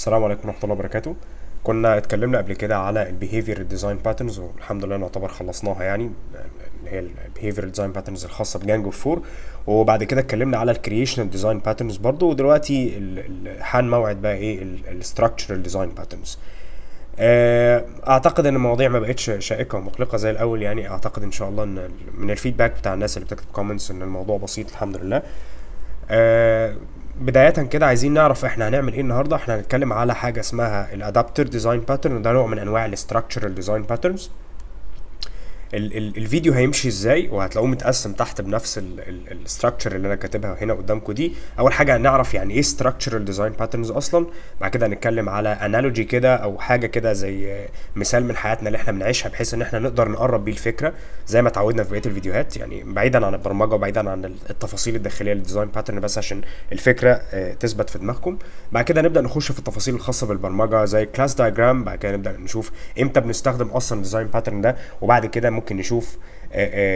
السلام عليكم ورحمة الله وبركاته. كنا اتكلمنا قبل كده على البيهيفير ديزاين باترنز، والحمد لله نعتبر خلصناها يعني، اللي هي البيهيفير ديزاين باترنز الخاصة بجانجو 4. وبعد كده اتكلمنا على الكرييشنال ديزاين باترنز برضو، ودلوقتي حان موعد بقى ايه الستراكشرال ديزاين باترنز. اعتقد ان المواضيع ما بقتش شائكه ومقلقه زي الاول، يعني اعتقد ان شاء الله ان من الفيدباك بتاع الناس اللي بتكتب كومنتس ان الموضوع بسيط الحمد لله. آه، بداية كده عايزين نعرف احنا هنعمل ايه النهارده. احنا هنتكلم على حاجة اسمها الادابتر ديزاين باترن، وده نوع من انواع الاستراكشرال ديزاين باترنز. الفيديو هيمشي ازاي وهتلاقوه متقسم تحت بنفس الستراكشر اللي انا كاتبها هنا قدامكم دي. اول حاجه هنعرف يعني ايه structural design patterns اصلا، بعد كده هنتكلم على انالوجي كده او حاجه كده زي مثال من حياتنا اللي احنا بنعيشها، بحيث ان احنا نقدر نقرب بيه الفكره زي ما اتعودنا في بقيه الفيديوهات، يعني بعيدا عن البرمجه وبعيدا عن التفاصيل الداخليه للديزاين باترن، بس عشان الفكره تثبت في دماغكم. بعد كده نبدا نخش في التفاصيل الخاصه بالبرمجه زي كلاس دايجرام. بعد كده نبدا نشوف امتى بنستخدم اصلا الديزاين باترن ده، وبعد كده ممكن نشوف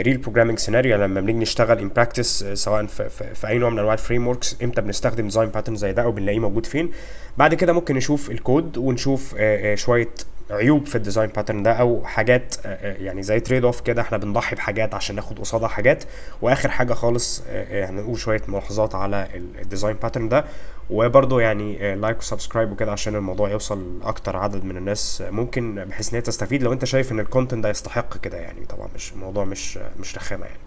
ريل بروجرامينج سيناريو لما بنيجي نشتغل ان براكتس، سواء في اي نوع من انواع الفريم وركس، امتى بنستخدم ديزاين باترن زي ده او بنلاقيه موجود فين. بعد كده ممكن نشوف الكود ونشوف شويه عيوب في الديزاين باترن ده او حاجات يعني زي تريد اوف كده، احنا بنضحي بحاجات عشان ناخد قصادها حاجات. واخر حاجه خالص هنقول شويه ملاحظات على الديزاين باترن ده. وبرضه يعني لايك وسبسكرايب وكده عشان الموضوع يوصل لاكتر عدد من الناس ممكن، بحيث ان هي تستفيد لو انت شايف ان الكونتنت ده يستحق كده. يعني طبعا مش الموضوع مش رخامه يعني.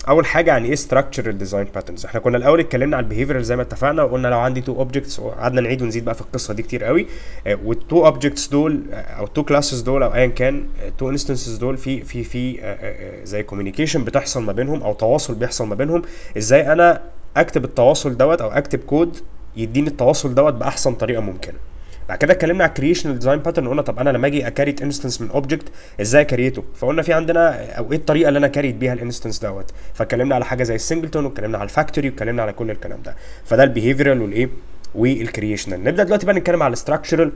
اول حاجه يعني ايه structural design patterns. احنا كنا الاول اتكلمنا على البيهيفيرال زي ما اتفقنا، وقلنا لو عندي تو اوبجكتس، وقعدنا نعيد ونزيد بقى في القصه دي كتير قوي. والتو اوبجكتس دول او التو كلاسز دول او ايا كان التو انستنسز دول في زي كوميونيكيشن بتحصل ما بينهم او تواصل بيحصل ما بينهم. ازاي انا اكتب التواصل دوت او اكتب كود يديني التواصل دوت باحسن طريقه ممكنه. بعد كده اتكلمنا على الكرييشنال ديزاين باترن، قلنا طب انا لما اجي اكريت انستنس من اوبجكت ازاي اكريته، فقلنا في عندنا او ايه الطريقه اللي انا كريت بيها الانستنس دوت. فاتكلمنا على حاجه زي السنجلتون، واتكلمنا على الفاكتوري، واتكلمنا على كل الكلام ده. فده البيهيفيرال والايه والكرييشنال. نبدا دلوقتي بقى نتكلم على الاستراكشرال.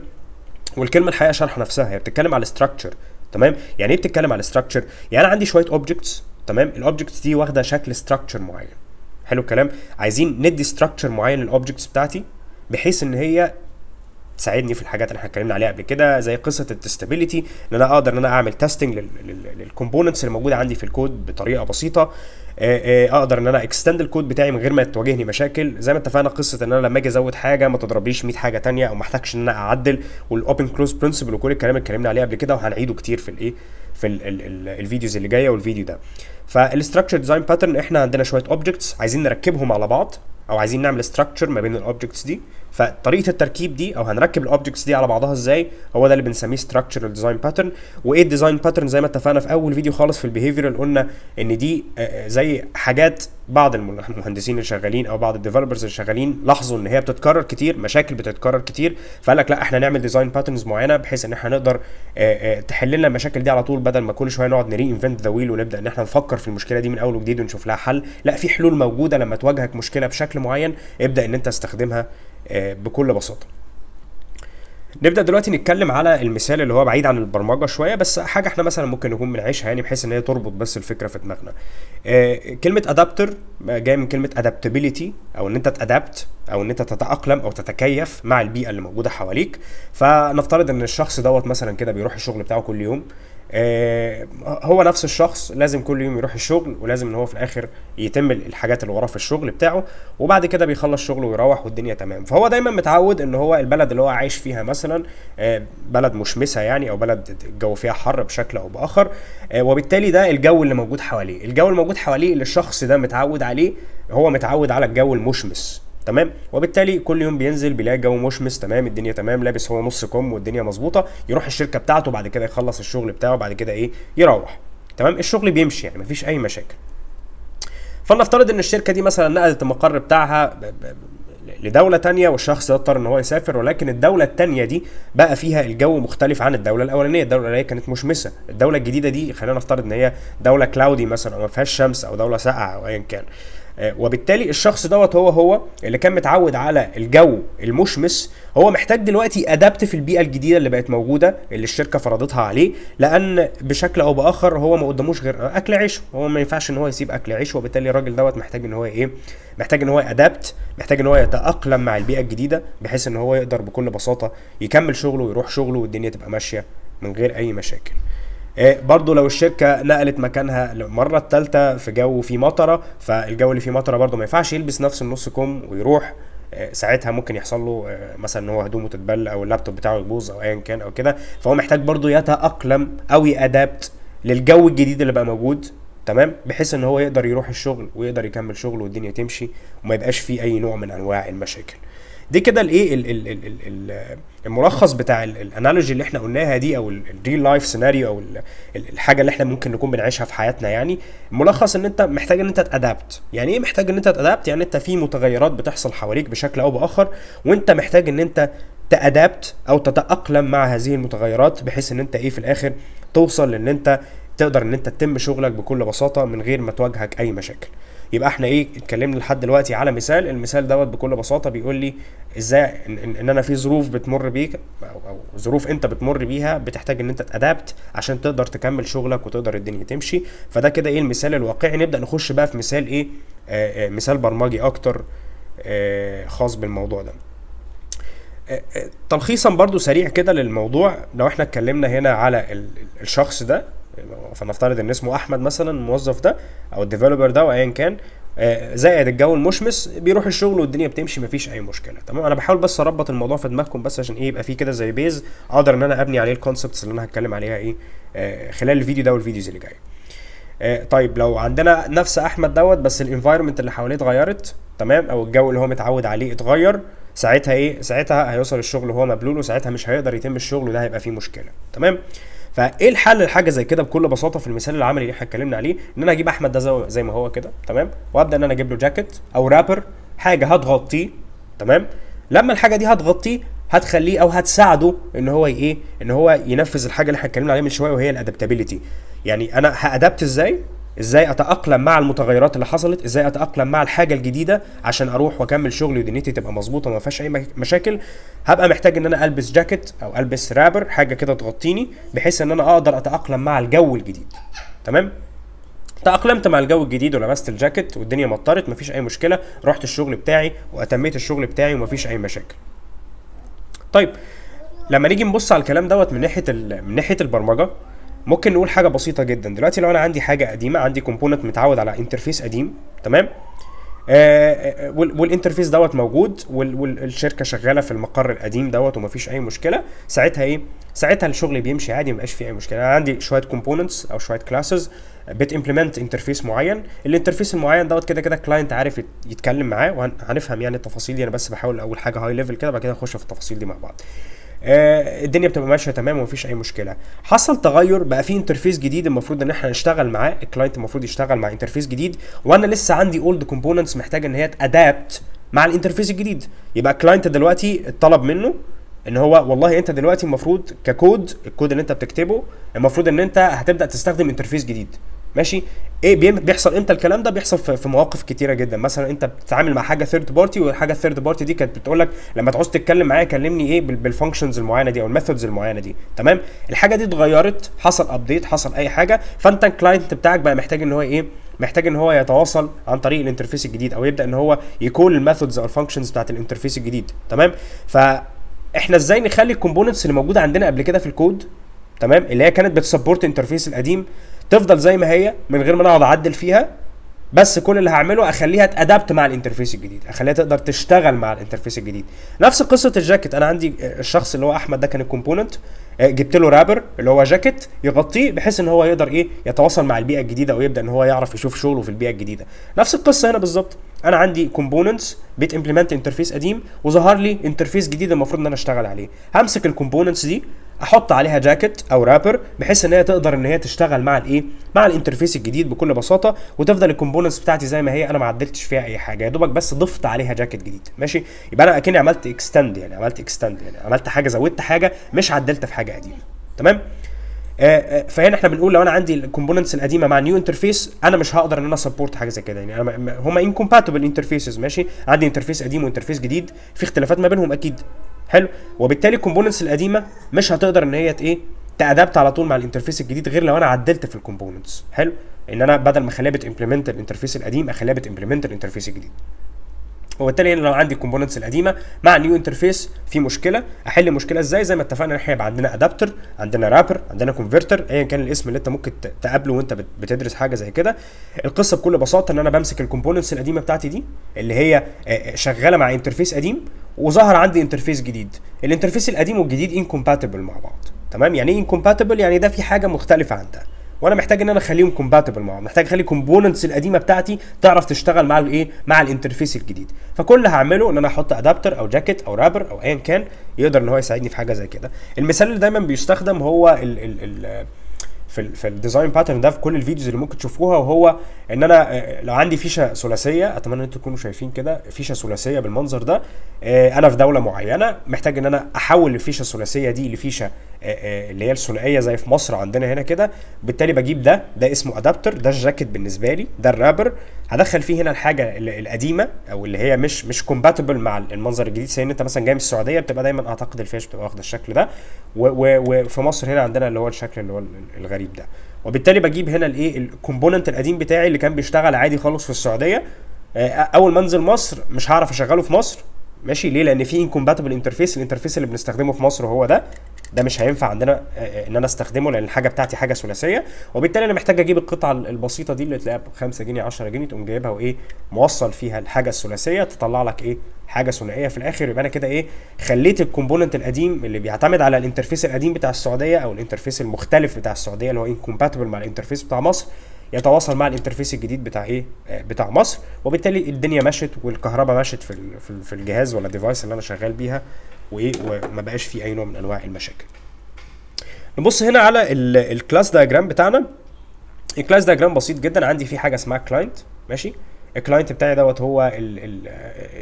والكلمه الحقيقه شرح نفسها، هي بتتكلم على الاستراكشر. تمام، يعني ايه بتتكلم على الاستراكشر؟ يعني انا عندي شويه اوبجكتس، تمام، الاوبجكتس دي واخده شكل استراكشر معين. حلو الكلام. عايزين ندي استراكشر معين للاوبجكتس بتاعتي، بحيث ان هي تساعدني في الحاجات اللي احنا اتكلمنا عليها قبل كده، زي قصه التستابيليتي، ان انا اقدر ان انا اعمل تيستنج للكومبوننتس اللي موجوده عندي في الكود بطريقه بسيطه. اقدر ان انا اكستند الكود بتاعي من غير ما تواجهني مشاكل. زي ما اتفقنا قصه ان انا لما اجي ازود حاجه ما تضربليش 100 حاجه تانية، او ما احتاجش ان انا اعدل، والاوبن كلوز برنسبل وكل الكلام اللي اتكلمنا عليه قبل كده، وهنعيده كتير في الايه في الفيديوز اللي جايه والفيديو ده. فالستراكشر ديزاين باترن، احنا عندنا شويه اوبجكتس عايزين نركبهم على بعض، او عايزين نعمل ستراكشر ما بين الاوبجكتس دي. فطريقه التركيب دي او هنركب الاوبجكتس دي على بعضها ازاي، هو ده اللي بنسميه structural design pattern. وايه الديزاين باترن؟ زي ما اتفقنا في اول فيديو خالص في البيهيفيرال، قلنا ان دي زي حاجات بعض المهندسين اللي شغالين او بعض الديفلوبرز اللي شغالين لاحظوا ان هي بتتكرر كتير، مشاكل بتتكرر كتير، فقال لك لا احنا نعمل ديزاين باترنز معينه بحيث ان احنا نقدر تحل لنا المشاكل دي على طول، بدل ما كل شويه نقعد نري انفنت ذا ويل ونبدا ان احنا نفكر في المشكله دي من اول وجديد ونشوف لها حل. لا، في حلول موجوده لما تواجهك مشكله بشكل معين ابدا ان انت تستخدمها بكل بساطه. نبدا دلوقتي نتكلم على المثال اللي هو بعيد عن البرمجه شويه، بس حاجه احنا مثلا ممكن نكون بنعيشها، يعني بحيث ان هي تربط بس الفكره في دماغنا. كلمه ادابتر جايه من كلمه ادابتابيليتي، او ان انت تادابت او ان انت تتاقلم او تتكيف مع البيئه اللي موجوده حواليك. فنفترض ان الشخص دوت مثلا كده بيروح الشغل بتاعه كل يوم. هو نفس الشخص لازم كل يوم يروح الشغل، ولازم ان هو في الاخر يتم الحاجات اللي وراه في الشغل بتاعه، وبعد كده بيخلص شغله ويروح والدنيا تمام. فهو دايما متعود ان هو البلد اللي هو عايش فيها مثلا بلد مشمسه يعني، او بلد الجو فيها حر بشكل او باخر. وبالتالي ده الجو اللي موجود حواليه، الجو الموجود حواليه اللي الشخص ده متعود عليه، هو متعود على الجو المشمس. تمام، وبالتالي كل يوم بينزل بيلاقي الجو مشمس، تمام، الدنيا تمام، لابس هو نص كم والدنيا مظبوطه، يروح الشركه بتاعته، بعد كده يخلص الشغل بتاعه، بعد كده ايه يروح. تمام، الشغل بيمشي يعني مفيش اي مشاكل. فلنفترض ان الشركه دي مثلا نقلت المقر بتاعها لدولة تانية، والشخص ده اضطر ان هو يسافر، ولكن الدولة التانية دي بقى فيها الجو مختلف عن الدولة الأولانية. الدولة الأولانية كانت مشمسة، الدولة الجديدة دي خلينا نفترض ان هي دولة كلاودي مثلا، او ما فيهاش شمس، او دولة ساقعة، او ايا كان. وبالتالي الشخص دوت هو اللي كان متعود على الجو المشمس، هو محتاج دلوقتي ادابت في البيئه الجديده اللي بقت موجوده اللي الشركه فرضتها عليه، لان بشكل او باخر هو ما قداموش غير اكل عيشه، هو ما ينفعش ان هو يسيب اكل عيشه. وبالتالي الراجل دوت محتاج ان هو ايه، محتاج ان هو ادابت، محتاج ان هو يتاقلم مع البيئه الجديده بحيث ان هو يقدر بكل بساطه يكمل شغله ويروح شغله والدنيا تبقى ماشيه من غير اي مشاكل. برضو لو الشركه نقلت مكانها المره الثالثه في جو فيه مطره، فالجو اللي فيه مطره برضو ما ينفعش يلبس نفس النص كم ويروح، ساعتها ممكن يحصل له مثلا ان هو هدومه تتبل او اللابتوب بتاعه يبوظ او ايا كان او كده. فهو محتاج برضو يتاقلم او يادابت للجو الجديد اللي بقى موجود، تمام، بحيث ان هو يقدر يروح الشغل ويقدر يكمل شغله والدنيا تمشي وما يبقاش فيه اي نوع من انواع المشاكل دي. كده الايه الملخص بتاع الانالوجي اللي احنا قلناها دي، او الريل لايف سيناريو، او الحاجه اللي احنا ممكن نكون بنعيشها في حياتنا. يعني الملخص ان انت محتاج ان انت تادابت. يعني ايه محتاج ان انت تادابت؟ يعني انت في متغيرات بتحصل حواليك بشكل او باخر، وانت محتاج ان انت تادابت او تتاقلم مع هذه المتغيرات بحيث ان انت ايه في الاخر توصل لان انت تقدر ان انت تتم شغلك بكل بساطه من غير ما تواجهك اي مشاكل. يبقى احنا ايه اتكلمنا لحد دلوقتي على مثال، المثال دوت بكل بساطه بيقول لي ازاي إن انا في ظروف بتمر بيك او ظروف انت بتمر بيها بتحتاج ان انت تادابت عشان تقدر تكمل شغلك وتقدر الدنيا تمشي. فده كده ايه المثال الواقعي. نبدا نخش بقى في مثال ايه، مثال برمجي اكتر خاص بالموضوع ده. تلخيصا برضو سريع كده للموضوع، لو احنا اتكلمنا هنا على الشخص ده، فنفترض ان اسمه احمد مثلا، الموظف ده او الديفلوبر ده وايا كان، زائد الجو المشمس، بيروح الشغل والدنيا بتمشي مفيش اي مشكله. تمام، انا بحاول بس اربط الموضوع في دماغكم بس عشان ايه يبقى فيه كده زي بيز اقدر ان انا ابني عليه الكونسبتس اللي انا هتكلم عليها ايه خلال الفيديو ده والفيديوز اللي جايه. طيب لو عندنا نفس احمد دوت بس الانفايرمنت اللي حواليه اتغيرت، تمام، او الجو اللي هو متعود عليه اتغير، ساعتها ايه، ساعتها هيوصل الشغل وهو مبلول، وساعتها مش هيقدر يتم الشغل وده هيبقى فيه مشكله. تمام، فايه الحل لحاجه زي كده؟ بكل بساطه في المثال العملي اللي احنا اتكلمنا عليه، ان انا اجيب احمد ده زي ما هو كده، تمام، وابدا ان انا اجيب له جاكيت او رابر، حاجه هتغطيه، تمام. لما الحاجه دي هتغطيه هتخليه او هتساعده ان هو ايه، ان هو ينفذ الحاجه اللي احنا اتكلمنا عليها من شويه وهي الادابتابيلتي. يعني انا هادابت ازاي اتاقلم مع المتغيرات اللي حصلت، ازاي اتاقلم مع الحاجه الجديده عشان اروح واكمل شغلي ودنيتي تبقى مظبوطه وما فيهاش اي مشاكل. هبقى محتاج ان انا البس جاكيت او البس رابر، حاجه كده تغطيني بحيث ان انا اقدر اتاقلم مع الجو الجديد. تمام، تأقلمت مع الجو الجديد ولبست الجاكيت والدنيا مطرت، مفيش اي مشكله، رحت الشغل بتاعي واتميت الشغل بتاعي ومفيش اي مشاكل. طيب لما نيجي نبص على الكلام دوت من ناحيه البرمجه، ممكن نقول حاجه بسيطه جدا. دلوقتي لو انا عندي حاجه قديمه، عندي كومبوننت متعود على انترفيس قديم، تمام، والانترفيس دوت موجود والشركه شغاله في المقر القديم دوت ومفيش اي مشكله، ساعتها ايه، ساعتها الشغل بيمشي عادي مبقاش فيه اي مشكله. انا عندي شويه كومبوننتس او شويه كلاسز بتimplement انترفيس معين، الانترفيس المعين دوت كده كلاينت عارف يتكلم معاه، وهنفهم يعني التفاصيل دي. انا بس بحاول اول حاجه هاي ليفل كده، بعد كده نخش في التفاصيل دي مع بعض. الدنيا بتبقى ماشيه تمام ومفيش اي مشكله. حصل تغير، بقى في انترفيس جديد المفروض ان احنا نشتغل معاه، الكلاينت المفروض يشتغل مع انترفيس جديد، وانا لسه عندي اولد كومبوننتس محتاجه ان هي تادابت مع الانترفيس الجديد. يبقى الكلاينت دلوقتي اتطلب منه ان هو والله انت دلوقتي المفروض ككود، الكود اللي انت بتكتبه المفروض ان انت هتبدا تستخدم انترفيس جديد. ماشي، ايه بيحصل امتى الكلام ده؟ بيحصل في مواقف كتيره جدا. مثلا انت بتتعامل مع حاجه ثيرد بارتي، والحاجه الثيرد بارتي دي كانت بتقول لك لما تعوز تتكلم معايا كلمني ايه بالفانكشنز المعينه دي او الميثودز المعينه دي، تمام. الحاجه دي اتغيرت، حصل ابديت، حصل اي حاجه، فانت الكلاينت بتاعك بقى محتاج ان هو ايه، محتاج ان هو يتواصل عن طريق الانترفيس الجديد او يبدا ان هو يكول الميثودز او الفانكشنز بتاعت الانترفيس الجديد، تمام. فاحنا ازاي نخلي الكومبوننتس اللي موجوده عندنا قبل كده في الكود، تمام، اللي هي كانت بتسبورت الانترفيس القديم، تفضل زي ما هي من غير ما انا اقعد اعدل فيها، بس كل اللي هعمله اخليها تادابت مع الانترفيس الجديد، اخليها تقدر تشتغل مع الانترفيس الجديد. نفس قصه الجاكيت، انا عندي الشخص اللي هو احمد ده كان الكومبوننت، جبت له رابر اللي هو جاكيت يغطيه بحيث ان هو يقدر ايه يتواصل مع البيئه الجديده ويبدا ان هو يعرف يشوف شغله في البيئه الجديده. نفس القصه هنا بالظبط، انا عندي كومبوننتس بتimplement انترفيس قديم وظهر لي انترفيس جديد المفروض ان انا اشتغل عليه، همسك الكومبوننتس دي احط عليها جاكيت او رابر بحيث ان هي تقدر ان هي تشتغل مع الايه، مع الانترفيس الجديد بكل بساطه، وتفضل الكومبوننتس بتاعتي زي ما هي، انا ما عدلتش فيها اي حاجه، يا دوبك بس ضفت عليها جاكيت جديد. ماشي، يبقى انا اكني عملت اكستند، يعني عملت حاجه، زودت حاجه، مش عدلت في حاجه قديمه. تمام، فهنا احنا بنقول لو انا عندي الكومبوننتس القديمه مع نيو انترفيس انا مش هقدر ان انا سبورت حاجه زي كده. يعني هما انكومباتبل انترفيسز ماشي، عندي انترفيس قديم وانترفيس جديد في اختلافات ما بينهم اكيد. حلو. وبالتالي الكومبوننتس القديمه مش هتقدر ان هي ايه تادابت على طول مع الانترفيس الجديد غير لو انا عدلت في الكومبوننتس. حلو. ان انا بدل ما اخليها بتمبلمنت الانترفيس القديم اخليها بتمبلمنت الانترفيس الجديد. وبالتالي لو عندي الكومبوننتس القديمه مع نيو انترفيس في مشكله، احل المشكله ازاي؟ زي ما اتفقنا احنا يبقى عندنا ادابتر، عندنا رابر، عندنا كونفرتر، ايا كان الاسم اللي انت ممكن تقابله وانت بتدرس حاجه زي كده. القصه بكل بساطه ان انا بمسك الكومبوننتس القديمه بتاعتي دي اللي هي شغاله مع انترفيس قديم، وظهر عندي انترفيس جديد. الانترفيس القديم والجديد انكومباتبل مع بعض. تمام. يعني ايه انكومباتبل؟ يعني ده في حاجه مختلفه عن ده، وانا محتاج ان انا اخليهم كومباتبل مع بعض، محتاج اخلي الكومبوننتس القديمه بتاعتي تعرف تشتغل مع الايه مع الانترفيس الجديد. فكل اللي هعمله ان انا احط ادابتر او جاكيت او رابر او ايا كان يقدر ان هو يساعدني في حاجه زي كده. المثال اللي دايما بيستخدم هو ال في الديزاين باترن ده في كل الفيديوز اللي ممكن تشوفوها، وهو ان انا لو عندي فيشه ثلاثيه، اتمنى ان انتم تكونوا شايفين كده فيشه ثلاثيه بالمنظر ده، انا في دوله معينه محتاج ان انا احول الفيشه الثلاثيه دي لفيشه اللي هي الثنائيه زي في مصر عندنا هنا كده. بالتالي بجيب ده اسمه ادابتر، ده الجاكيت بالنسبه لي، ده الرابر. هدخل فيه هنا الحاجه القديمه او اللي هي مش كومباتبل مع المنظر الجديد. زي ان انت مثلا جاي من السعوديه بتبقى دايما اعتقد الفيشه بتبقى واخده الشكل ده، وفي مصر هنا عندنا اللي هو الشكل اللي هو الغريب ده. وبالتالي بجيب هنا الايه الكومبوننت القديم بتاعي اللي كان بيشتغل عادي خالص في السعوديه، اول ما انزل مصر مش هعرف اشغله في مصر. ماشي. ليه؟ لان في انكومباتبل انترفيس، الانترفيس اللي بنستخدمه في مصر هو ده مش هينفع عندنا ان انا استخدمه لان الحاجه بتاعتي حاجه ثلاثيه. وبالتالي انا محتاج اجيب القطعه البسيطه دي اللي تلاقيها ب 5 جنيه 10 جنيه، تقوم جايبها وايه موصل فيها الحاجه الثلاثيه تطلع لك ايه حاجه ثنائيه في الاخر. يبقى انا كده ايه خليت الكومبوننت القديم اللي بيعتمد على الانترفيس القديم بتاع السعوديه او الانترفيس المختلف بتاع السعوديه اللي هو انكومباتبل مع الانترفيس بتاع مصر يتواصل مع الانترفيس الجديد بتاع ايه بتاع مصر. وبالتالي الدنيا مشت والكهرباء مشت في الجهاز ولا الديفايس اللي انا شغال بيها، وايه وما بقاش في اي نوع من انواع المشاكل. نبص هنا على الكلاس دايجرام بتاعنا. الكلاس دايجرام بسيط جدا. عندي فيه حاجه اسمها كلاينت. ماشي. الكلاينت بتاعي هو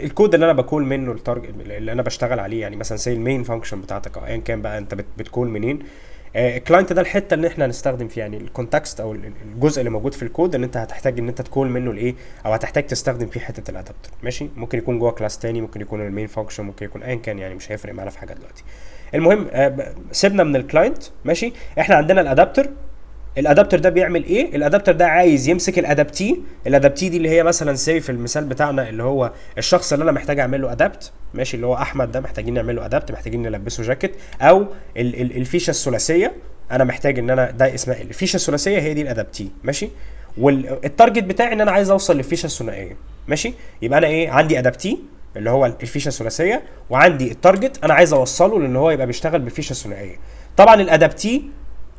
الكود اللي انا بكول منه التارجت اللي انا بشتغل عليه. يعني مثلا زي المين فانكشن بتاعتك او ايا كان بقى انت بتكول منين. الكلاينت ده الحته اللي احنا هنستخدم فيه يعني الكونتكست او الجزء اللي موجود في الكود اللي انت هتحتاج ان انت تكول منه الايه او هتحتاج تستخدم فيه حته الادابتر. ماشي. ممكن يكون جوه كلاس تاني، ممكن يكون المين فانكشن، ممكن يكون ايا كان، يعني مش هيفرق معانا في حاجه دلوقتي. المهم سيبنا من الكلاينت. ماشي. احنا عندنا الادابتر. الادابتر ده بيعمل ايه؟ الادابتر ده عايز يمسك الادابتي دي اللي هي مثلا سي في المثال بتاعنا اللي هو الشخص اللي انا محتاج اعمل له ادابت. ماشي. اللي هو احمد ده محتاجين نعمل له ادابت، محتاجين نلبسه جاكيت. او الفيشه الثلاثيه انا محتاج ان انا ده اسمها الفيشه الثلاثيه هي دي الادابتي. ماشي. والتارجت بتاعي ان انا عايز اوصل للفيشه الثنائيه. ماشي. يبقى انا ايه عندي ادابتي اللي هو الفيشه الثلاثيه، وعندي التارجت انا عايز اوصله لان هو يبقى بيشتغل بالفيشه الثنائيه. طبعا الادابتي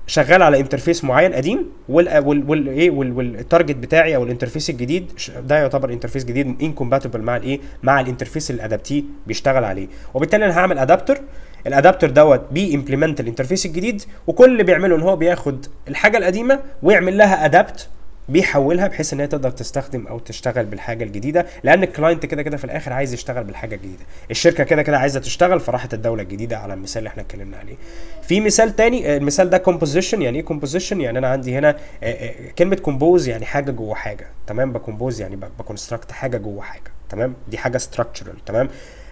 شغال على انترفيس معين قديم، والتارجت بتاعي او الانترفيس الجديد ده يعتبر انترفيس جديد انكومباتبل مع الايه مع الانترفيس اللي الادابتي بيشتغل عليه. وبالتالي انا هعمل ادابتر. الادابتر بيمبلمنت الانترفيس الجديد، وكل اللي بيعمله ان هو بياخد الحاجه القديمه ويعمل لها ادابت، بيحولها بحيث ان هي تقدر تستخدم او تشتغل بالحاجه الجديده. لان الكلاينت كده في الاخر عايز يشتغل بالحاجه الجديده، الشركه كده عايزه تشتغل، فراحت الدوله الجديده على المثال اللي احنا اتكلمنا عليه. في مثال تاني، المثال ده كومبوزيشن. يعني ايه كومبوزيشن؟ يعني انا عندي هنا كلمه كومبوز يعني حاجه جوه حاجه. تمام. بكومبوز يعني بكونستراكت حاجه جوه حاجه. تمام. دي حاجه ستراكشرال. تمام.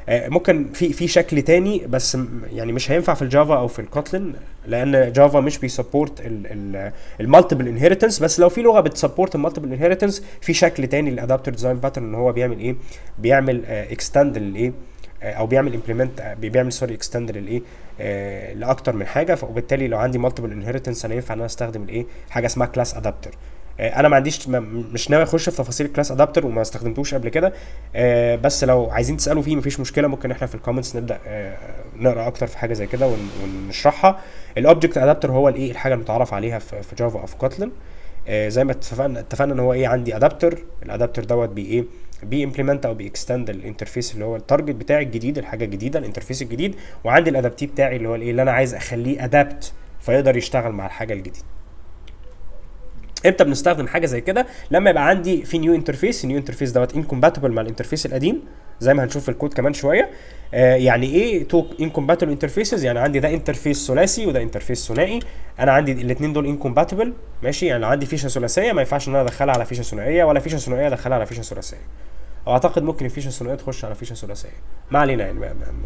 ممكن في شكل تاني بس يعني مش هينفع في الجافا او في الكوتلين لان جافا مش بيسبورت المالتيبل انهيرتنس. بس لو في لغه بتسبورت المالتيبل انهيرتنس في شكل تاني للادابتر ديزاين باترن ان هو بيعمل ايه بيعمل اكستند للايه او بيعمل امبلمنت بيعمل اكستند للايه لاكتر من حاجه. وبالتالي لو عندي مالتيبل انهيرتنس انا ينفع ان انا استخدم الايه حاجه اسمها كلاس ادابتر. انا ما عنديش مش ناوي اخش في تفاصيل كلاس ادابتر وما استخدمتوش قبل كده، بس لو عايزين تسالوا فيه مفيش مشكله، ممكن احنا في الكومنتس نبدا نقرا اكتر في حاجه زي كده ونشرحها. الاوبجكت ادابتر هو الايه الحاجه المتعارف عليها في جافا او في كوتلين. زي ما اتفقنا ان هو ايه عندي ادابتر. الادابتر بيمبلمنت او بيكستند الانترفيس اللي هو التارجت بتاعي الجديد، الحاجه الجديده، الانترفيس الجديد. وعندي الادابتيف بتاعي اللي هو الايه اللي انا عايز اخليه ادابت فيقدر يشتغل مع الحاجه الجديده. امتى بنستخدم حاجه زي كده؟ لما يبقى عندي في نيو انترفيس، النيو انترفيس انكومباتبل مع الانترفيس القديم. زي ما هنشوف في الكود كمان شويه. يعني ايه تو انكومباتبل انترفيسز؟ يعني عندي ده انترفيس ثلاثي وده انترفيس ثنائي. انا عندي الاثنين دول انكومباتبل، ماشي؟ يعني لو عندي فيشه ثلاثيه ما ينفعش ان انا ادخلها على فيشه ثنائيه، ولا فيشه ثنائيه ادخلها على فيشه ثلاثيه. او اعتقد ممكن الفيشه الثنائيه تخش على فيشه ثلاثيه، ما علينا يعني،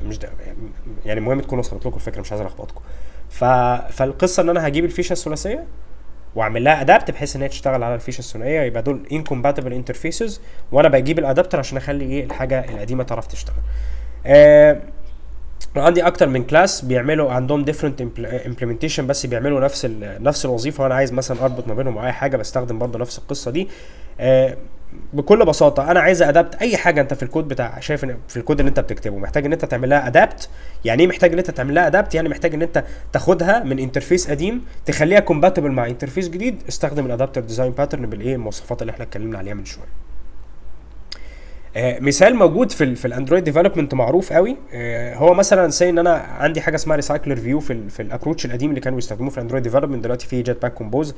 مش ده يعني المهم تكونوا وصلت لكم الفكره، مش عايز الخبطكم. فالقصه ان انا هجيب الفيشه الثلاثيه واعمل لها ادابت بحيث ان هي تشتغل على الفيشه الثنائيه، يبقى دول انكومباتبل انترفيسز، وانا بجيب الادابتر عشان اخلي ايه الحاجه القديمه تعرف تشتغل. عندي اكتر من كلاس بيعملوا عندهم different implementation، بس بيعملوا نفس الوظيفه، وانا عايز مثلا اربط ما بينهم اي حاجه بستخدم برضه نفس القصه دي. بكل بساطه انا عايز ادابت اي حاجه انت في الكود بتاع، شايف ان في الكود اللي انت بتكتبه محتاج ان انت تعمل لها ادابت. يعني ايه محتاج ان انت تعمل لها ادابت؟ يعني محتاج ان انت تاخدها من انترفيس قديم تخليها كومباتبل مع انترفيس جديد. استخدم الادابتر ديزاين باترن بالايه المواصفات اللي احنا اتكلمنا عليها من شويه. مثال موجود في الاندرويد ديفلوبمنت معروف قوي، هو مثلا سي ان انا عندي حاجه اسمها ريسايكلر فيو في الابروتش القديم اللي كانوا بيستخدموه في الاندرويد ديفلوبمنت. دلوقتي في جيت باك كومبوز.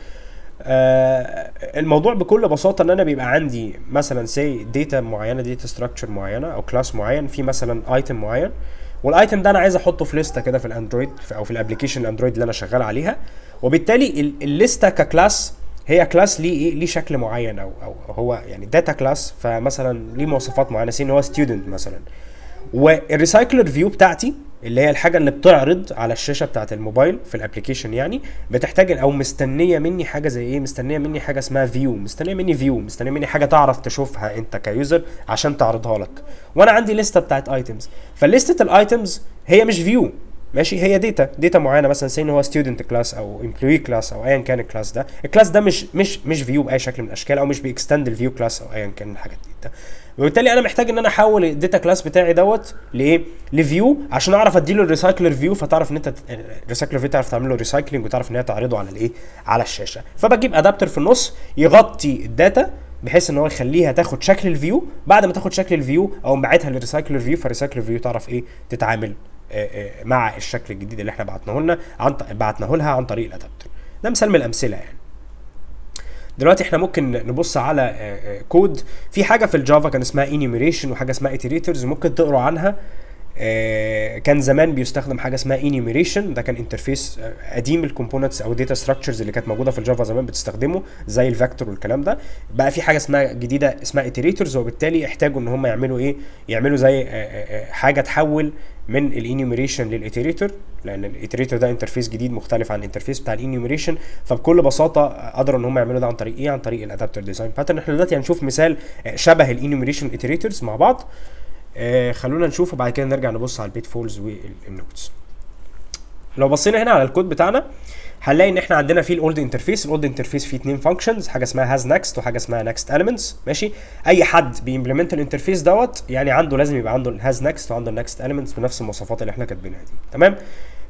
الموضوع بكل بساطه ان انا بيبقى عندي مثلا سي داتا معينه، داتا ستراكشر معينه او كلاس معين، في مثلا ايتم معين، والايتم ده انا عايز احطه في لسته كده في الاندرويد او في الابلكيشن الاندرويد اللي انا شغال عليها. وبالتالي الليسته ككلاس هي كلاس ليه ايه، ليه شكل معين، او هو يعني داتا كلاس، فمثلا ليه مواصفات معينه، سي ان هو ستودنت مثلا. والريسايكلر فيو بتاعتي اللي هي الحاجه اللي بتعرض على الشاشه بتاعت الموبايل في الابلكيشن، يعني بتحتاج او مستنيه مني حاجه زي ايه، مستنيه مني حاجه اسمها فيو، مستنيه مني حاجه تعرف تشوفها انت كيوزر عشان تعرضها لك. وانا عندي لسته بتاعت ايتمز، فليسته الايتمز هي مش فيو، ماشي؟ هي داتا معينه، مثلا سي ان هو ستودنت كلاس او امبلوي كلاس او ايا كان الكلاس ده. الكلاس ده مش فيو باي شكل من الاشكال، او مش بيكستند الفيو كلاس او ايا كان الحاجات دي. وبالتالي انا محتاج ان انا احول الداتا كلاس بتاعي دوت لايه، لفيو، عشان اعرف اديله الريسايكلر فيو، فتعرف ان انت الريسايكلر فيو تعرف تعمل له ريسايكلينج، وتعرف ان هي تعرضه على الايه، على الشاشه. فبجيب ادابتر في النص يغطي الداتا بحيث ان هو يخليها تاخد شكل الفيو. بعد ما تاخد شكل الفيو او بعتها للريسايكلر فيو، فالريسايكلر فيو تعرف ايه، تتعامل مع الشكل الجديد اللي احنا بعتناه لها عن طريق الادابتر. ده مثال من الامثله يعني. دلوقتي احنا ممكن نبص على كود في حاجه في الجافا كان اسمها enumeration وحاجه اسمها iterators، ممكن تقروا عنها. كان زمان بيستخدم حاجه اسمها enumeration، ده كان انترفيس قديم الكومبوننتس او داتا ستراكشرز اللي كانت موجوده في الجافا زمان بتستخدمه زي الفاكتور والكلام ده. بقى في حاجه اسمها جديده اسمها iterators، وبالتالي احتاجوا ان هم يعملوا ايه، يعملوا زي حاجه تحول من الانيوميريشن للاتريتور، لان الاتريتور ده انترفيس جديد مختلف عن الانترفيس بتاع الانيوميريشن. فبكل بساطه قدروا ان هم يعملوا ده عن طريق ايه، عن طريق الادابتر ديزاين باترن. احنا دلوقتي هنشوف مثال شبه الانيوميريشن والاتريتورز مع بعض. خلونا نشوف وبعد كده نرجع نبص على البيت فولز والنوتس. لو بصينا هنا على الكود بتاعنا هنلاقي ان احنا عندنا فيه الاولد انترفيس فيه اتنين فانكشنز، حاجه اسمها هاز نكست وحاجه اسمها نكست اليمنتس، ماشي؟ اي حد بيمبلمنت الانترفيس دوت يعني عنده لازم يبقى عنده الهاز نكست وعنده النكست اليمنتس بنفس المواصفات اللي احنا كاتبينها دي، تمام؟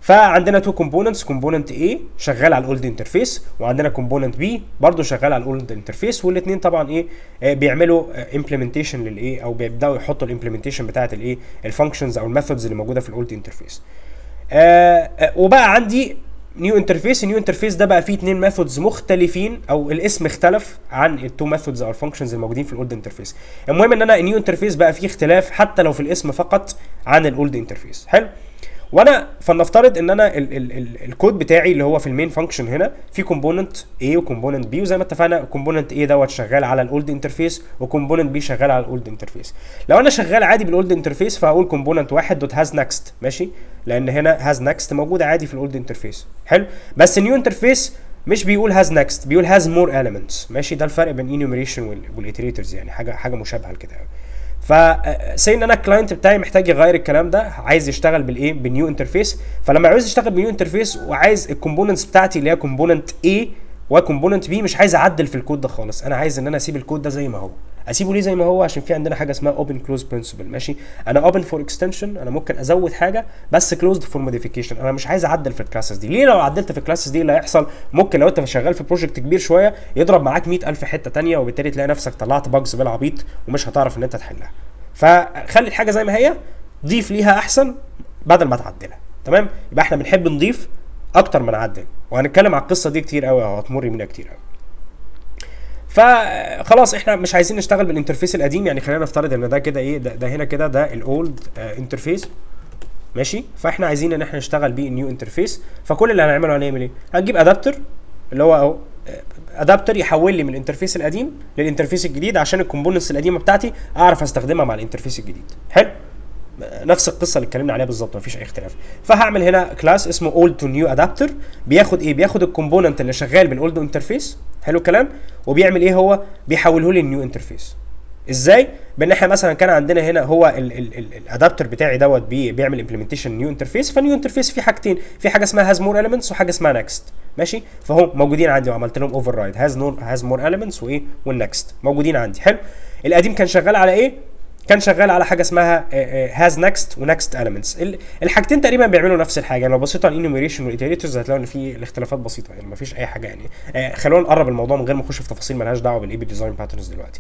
فعندنا تو كومبوننتس، كومبوننت A شغال على الاولد انترفيس، وعندنا كومبوننت B برضو شغال على الاولد انترفيس، والاثنين طبعا ايه بيعملوا امبلمنتيشن للايه، او بيبداوا يحطوا الامبلمنتيشن بتاعه الايه، الفانكشنز او الميثودز اللي موجوده في الاولد انترفيس. وبقى عندي نيو انترفيس. النيو انترفيس ده بقى فيه اتنين ميثودز مختلفين، او الاسم اختلف عن التو ميثودز او الفانكشنز الموجودين في الاولد انترفيس. المهم ان انا النيو انترفيس بقى فيه اختلاف حتى لو في الاسم فقط عن الاولد انترفيس. حلو. وانا فلنفترض ان انا الكود بتاعي اللي هو في المين فانكشن هنا في كومبوننت A وكومبوننت B، وزي ما اتفقنا كومبوننت A دوت شغال على الاولد انترفيس وكومبوننت B شغال على الاولد انترفيس. لو انا شغال عادي بالاولد انترفيس فهقول كومبوننت واحد دوت هاز نكست، ماشي؟ لان هنا هاز نكست موجوده عادي في الاولد انترفيس. حلو. بس النيو انترفيس مش بيقول هاز نكست، بيقول هاز مور elements، ماشي؟ ده الفرق بين انيوميريشن والاتريتورز، يعني حاجه مشابهه لكده قوي. فسي ان انا الكلاينت بتاعي محتاج يغير الكلام ده، عايز يشتغل بالايه، بالنيو انترفيس. فلما عايز يشتغل بالنيو انترفيس وعايز الكومبوننتس بتاعتي اللي هي كومبوننت A وكومبوننت B، مش عايز اعدل في الكود ده خالص، انا عايز ان انا اسيب الكود ده زي ما هو. اسيبه ليه زي ما هو؟ عشان في عندنا حاجه اسمها اوبن كلوز برنسبل، ماشي؟ انا اوبن فور اكستنشن، انا ممكن ازود حاجه بس كلوزد فور موديفيكيشن. انا مش عايز اعدل في الكلاسز دي. ليه؟ لو عدلت في الكلاسز دي اللي هيحصل ممكن لو انت شغال في بروجكت كبير شويه يضرب معاك 100,000 حته ثانيه، وبالتالي تلاقي نفسك طلعت باجز بالعبيط ومش هتعرف ان انت تحلها. فخلي الحاجه زي ما هي، ضيف ليها احسن بدل ما تعدلها، تمام؟ يبقى احنا بنحب نضيف اكتر ما نعدل، وهنتكلم على القصه دي كتير قوي، او هتمر بينا كتير قوي. فخلاص احنا مش عايزين نشتغل بالانترفيس القديم، يعني خلينا نفترض ان ده كده ايه، ده هنا كده ده الاولد انترفيس ماشي. فاحنا عايزين ان احنا نشتغل بيه النيو انترفيس. فكل اللي هنعمله هنعمل ايه؟ هنجيب ادابتر اللي هو اهو ادابتر يحول لي من الانترفيس القديم للانترفيس الجديد عشان الكومبوننتس القديمه بتاعتي اعرف استخدمها مع الانترفيس الجديد. حلو، نفس القصه اللي اتكلمنا عليها بالظبط، مفيش اي اختلاف. فهعمل هنا كلاس اسمه اولد تو نيو ادابتر، بياخد ايه؟ بياخد الكومبوننت اللي شغال بالاولد انترفيس، حلو الكلام، وبيعمل ايه؟ هو بيحوله لي النيو انترفيس. ازاي؟ بان احنا مثلا كان عندنا هنا هو الادابتر بتاعي دوت بيعمل امبلمنتيشن نيو انترفيس. فالنيو انترفيس في حاجتين، في حاجه اسمها هاز مور اليمنتس وحاجه اسمها نكست ماشي. فهم موجودين عندي وعملت لهم اوفر رايد هاز مور اليمنتس وايه والنكست موجودين عندي. حلو. القديم كان شغال على ايه؟ كان شغال على حاجه اسمها هاز نكست ونكست اليمنتس. الحاجتين تقريبا بيعملوا نفس الحاجه. يعني لو بصيتوا على الانيميريشن والايتريتورز هتلاقوا ان في الاختلافات بسيطه، يعني مفيش اي حاجه يعني. خلونا نقرب الموضوع من غير ما نخش في تفاصيل مالهاش دعوه بالاي بي ديزاين باترنز دلوقتي.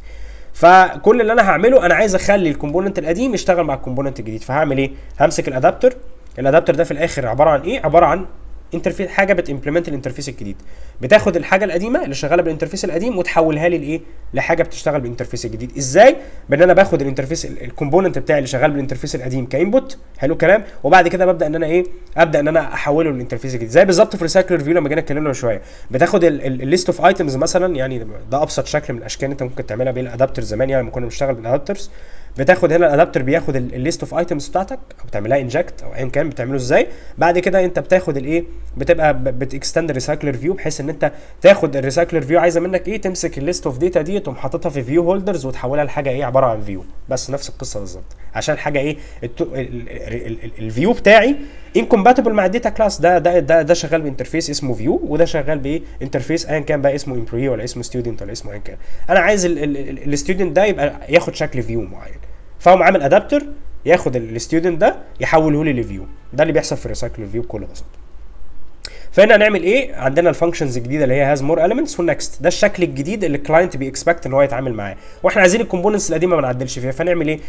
فكل اللي انا هعمله انا عايز اخلي الكومبوننت القديم يشتغل مع الكومبوننت الجديد. فهعمل ايه؟ همسك الادابتر ده في الاخر عباره عن ايه؟ عباره عن انترفيس، حاجه بتمبلمنت الانترفيس الجديد، بتاخد الحاجه القديمه اللي شغاله بالانترفيس القديم وتحولها لي لايه؟ لحاجه بتشتغل بالانترفيس الجديد. ازاي؟ بان انا باخد الانترفيس الكومبوننت بتاعي اللي شغال بالانترفيس القديم كانبوت، حلو الكلام، وبعد كده ببدا ان انا ايه؟ ابدا ان انا احوله للانترفيس الجديد. زي بالظبط في ريسايكلر فيو لما جينا اتكلمنا من شويه، بتاخد الليست اوف ايتمز مثلا، يعني ده ابسط شكل من الاشكال انت ممكن تعملها بالادابتر زمان، يعني لما كنا بنشتغل بالادابترز. بتاخد هنا الادابتر بياخد الليست اوف ايتمز بتاعتك او بتعملها انجكت او ايا كان بتعمله ازاي. بعد كده انت بتاخد الايه؟ بتبقى بتكستند الريسايكلر فيو بحيث ان انت تاخد الريسايكلر فيو عايزه منك ايه؟ تمسك الليست اوف داتا دي تقوم حاططها في فيو هولدرز وتحولها لحاجه ايه؟ عباره عن فيو. بس نفس القصه بالظبط، عشان حاجه ايه؟ الفيو بتاعي انكومباتبل مع الداتا كلاس. ده شغال بانترفيس اسمه فيو، وده شغال بايه؟ انترفيس ايا كان بقى اسمه امبلوي ولا اسمه ستودنت ولا اسمه ايا كان. انا عايز الستودنت ده يبقى ياخد شكل فيو معين، فهو عامل ادابتر ياخد الستودنت ده يحوله لي لفيو. ده اللي بيحصل في الريسايكل فيو بكل بساطه. فهنا هنعمل ايه؟ عندنا الفانكشنز الجديده اللي هي هاز مور اليمنتس والنكست، ده الشكل الجديد اللي الكلاينت بيكسبكت ان هو يتعامل معاه، واحنا عايزين الكومبوننتس القديمه ما نعدلش فيها. فنعمل ايه؟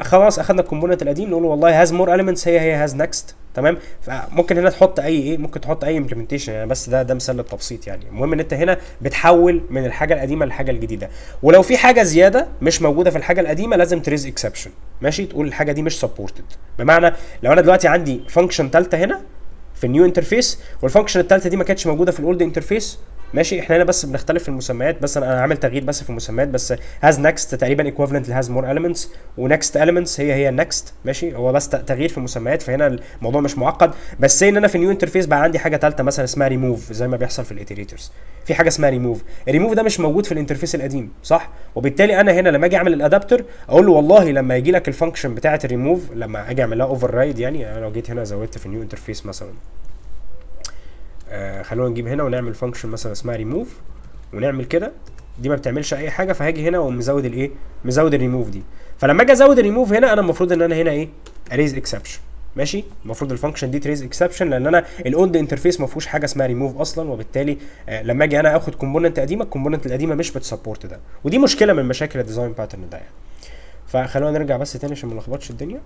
خلاص اخذنا الكومبوننت القديم نقول والله هاز مور اليمنتس هي هاز نكست، تمام. فممكن هنا تحط اي ايه؟ ممكن تحط اي امبلمنتيشن يعني، بس ده مثال للتبسيط يعني. المهم ان انت هنا بتحول من الحاجه القديمه للحاجه الجديده، ولو في حاجه زياده مش موجوده في الحاجه القديمه لازم تريز اكسبشن ماشي، تقول الحاجه دي مش سبورتد. بمعنى لو انا دلوقتي عندي فانكشن ثالثه هنا في النيو انترفيس والفانكشن الثالثه دي ما كانتش موجوده في الاولد انترفيس ماشي، احنا هنا بس بنختلف في المسميات، بس انا عامل تغيير بس في المسميات بس. هاز نكست تقريبا ايكوفالنت لهاز مور اليمنتس، ونكست اليمنتس هي النكست ماشي، هو بس تغيير في المسميات، فهنا الموضوع مش معقد. بس ان انا في النيو انترفيس بقى عندي حاجه ثالثه مثلا اسمها ريموف، زي ما بيحصل في الايتريتورز في حاجه اسمها ريموف. الريموف ده مش موجود في الانترفيس القديم صح، وبالتالي انا هنا لما اجي اعمل الادابتر اقول له والله لما يجي لك الفانكشن بتاعه الريموف، لما اجي اعمل لها اوفر رايد، يعني انا لو جيت هنا زودت في النيو انترفيس مثلا، خلونا نجيب هنا ونعمل فانكشن مثلا اسمها ريموف ونعمل كده، دي ما بتعملش اي حاجه، فهاجي هنا ومزود الايه؟ مزود الريموف دي. فلما اجي ازود الريموف هنا انا المفروض ان انا هنا ايه؟ اريز اكسبشن ماشي. المفروض الفانكشن دي تريز اكسبشن لان انا الاولد انترفيس ما فيهوش حاجه اسمها ريموف اصلا، وبالتالي لما اجي انا اخد كومبوننت قديمه، الكومبوننت القديمه مش بتسبورت ده، ودي مشكله من مشاكل الديزاين باترن ده يعني. فخلونا نرجع بس تاني عشان ما نلخبطش الدنيا.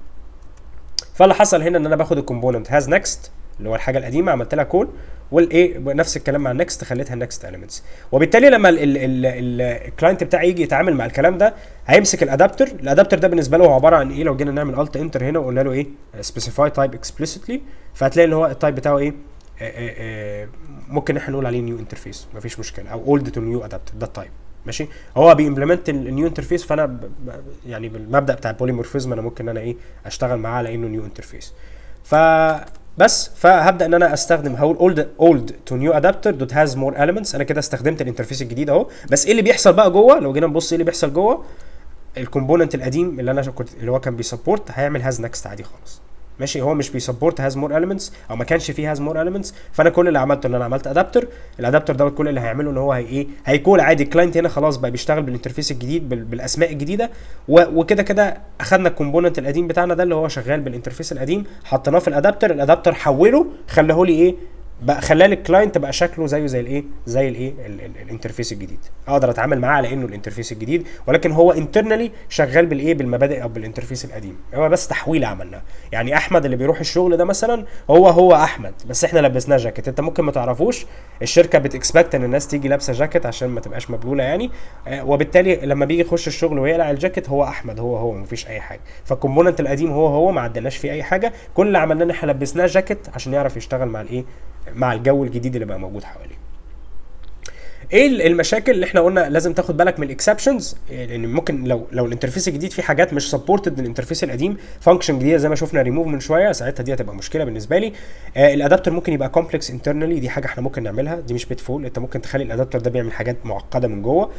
فاللي حصل هنا ان انا باخد الكومبوننت هاز نكست اللي هو الحاجه القديمه، عملت لها كول، والايه نفس الكلام مع النكست خليتها نكست اليمنتس. وبالتالي لما الكلاينت بتاعي يجي يتعامل مع الكلام ده هيمسك الادابتر ده بالنسبه له هو عباره عن ايه؟ لو جينا نعمل الت انتر هنا وقلنا له ايه؟ سبيسيفاي تايب اكسبليسيتلي، فهتلاقي ان هو التايب بتاعه ايه؟ ممكن احنا نقول عليه نيو انترفيس مفيش مشكله، او اولد تو نيو ادابتر، ده التايب ماشي. هو بيمبلمنت النيو انترفيس، فانا يعني بالمبدا بتاع البوليمورفيزم انا ممكن انا ايه؟ اشتغل معاه على انه نيو انترفيس. فهبدا ان انا استخدم هقول old to new adapter dot has more elements. انا كده استخدمت الانترفيس الجديد اهو. بس ايه اللي بيحصل بقى جوه؟ لو جينا نبص ايه اللي بيحصل جوه، الكومبوننت القديم اللي انا كنت اللي هو كان بيسبورت هيعمل has next عادي خالص ماشي. هو مش بيسبورت هاز مور اليمنتس او ما كانش فيه هاز مور اليمنتس، فانا كل اللي عملته ان انا عملت ادابتر. الادابتر دوت كل اللي هيعمله ان هو ايه؟ هيكون عادي الكلاينت هنا خلاص بقى بيشتغل بالانترفيس الجديد بالاسماء الجديده، وكده كده اخدنا الكومبوننت القديم بتاعنا ده اللي هو شغال بالانترفيس القديم، حطيناه في الادابتر حوله خلاه لي ايه؟ بقى خلال الكلاينت بقى شكله زيه زي الايه الانترفيس الجديد، اقدر اتعامل معاه على انه الانترفيس الجديد، ولكن هو انترنالي شغال بالايه بالمبادئ او بالانترفيس القديم، هو بس تحويله عملناه. يعني احمد اللي بيروح الشغل ده مثلا هو احمد، بس احنا لبسناه جاكيت، انت ممكن ما تعرفوش، الشركه بتكسبكت ان الناس تيجي لابسه جاكيت عشان ما تبقاش مبلوله يعني، وبالتالي لما بيجي يخش الشغل ويقلع الجاكيت هو احمد، هو مفيش اي حاجه. فالكومبوننت القديم هو ما عدلناش فيه اي حاجه، كل اللي عملناه ان احنا لبسناه جاكيت عشان يعرف يشتغل مع الايه، مع الجو الجديد اللي بقى موجود حواليه. ايه المشاكل اللي احنا قلنا لازم تاخد بالك من الاكسبشنز، لان ممكن لو الانترفيس الجديد فيه حاجات مش سبورتد للانترفيس القديم، فانكشن جديده زي ما شفنا ريموف من شويه، ساعتها دي هتبقى مشكله بالنسبه لي. الادابتر ممكن يبقى كومبلكس انترنالي، دي حاجه احنا ممكن نعملها، دي مش بتفول، انت ممكن تخلي الادابتر ده بيعمل حاجات معقده من جوه،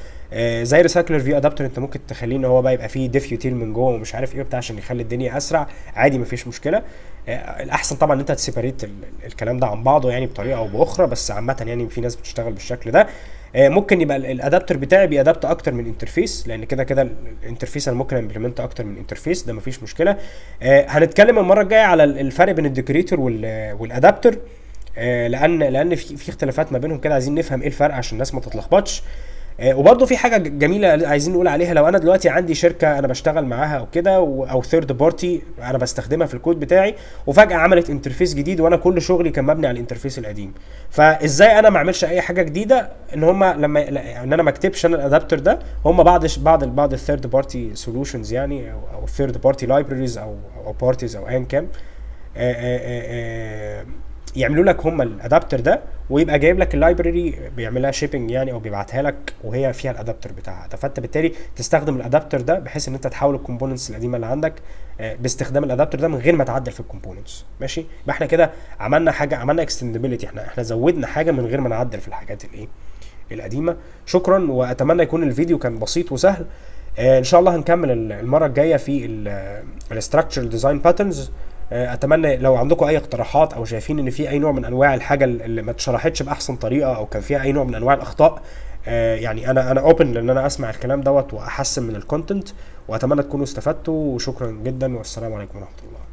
زي ريسايكلر فيو ادابتر، انت ممكن تخليه ان هو بقى يبقى فيه ديف يوتيل من جوه ومش عارف ايه بتاع عشان يخلي الدنيا اسرع، عادي مفيش مشكله. الاحسن طبعا ان انت تسيبريت الكلام ده عن بعضه يعني بطريقه او باخرى، بس عامه يعني في ناس بتشتغل بالشكل ده. ممكن يبقى الادابتر بتاعي بيادابت اكتر من انترفيس، لان كده الانترفيس انا ممكن امبلمنت اكتر من انترفيس، ده مفيش مشكله. هنتكلم المره الجايه على الفرق بين الديكوريتور والادابتر، لان في اختلافات ما بينهم كده، عايزين نفهم ايه الفرق عشان الناس ما تتلخبطش. وبرضه في حاجه جميله عايزين نقول عليها، لو انا دلوقتي عندي شركه انا بشتغل معاها او كده، او ثيرد بارتي انا بستخدمها في الكود بتاعي، وفجاه عملت انترفيس جديد وانا كل شغلي كان مبني على الانترفيس القديم، فازاي انا ما اعملش اي حاجه جديده؟ ان هم لما ان انا ما اكتبش انا الادابتر ده، هم بعض الثيرد بارتي سولوشنز يعني، او الثيرد بارتي لايبريز او بارتيز او ايا كان، يعملوا لك هم الادابتر ده، ويبقى جايب لك اللايبرري بيعملها شيبنج يعني، او بيبعتها لك وهي فيها الادابتر بتاعها ده، فانت بالتالي تستخدم الادابتر ده بحيث ان انت تحول الكومبوننتس القديمه اللي عندك باستخدام الادابتر ده من غير ما تعدل في الكومبوننتس. ماشي، يبقى احنا كده عملنا حاجه، عملنا اكستندبيليتي، احنا زودنا حاجه من غير ما نعدل في الحاجات الايه القديمه. شكرا، واتمنى يكون الفيديو كان بسيط وسهل. ان شاء الله هنكمل المره الجايه في الاستراكشر ديزاين باترنز. اتمنى لو عندكم اي اقتراحات او شايفين ان في اي نوع من انواع الحاجه اللي ما اتشرحتش باحسن طريقه او كان فيها اي نوع من انواع الاخطاء، يعني انا اوبن لان انا اسمع الكلام دوت واحسن من الكونتنت، واتمنى تكونوا استفدتوا، وشكرا جدا والسلام عليكم ورحمه الله.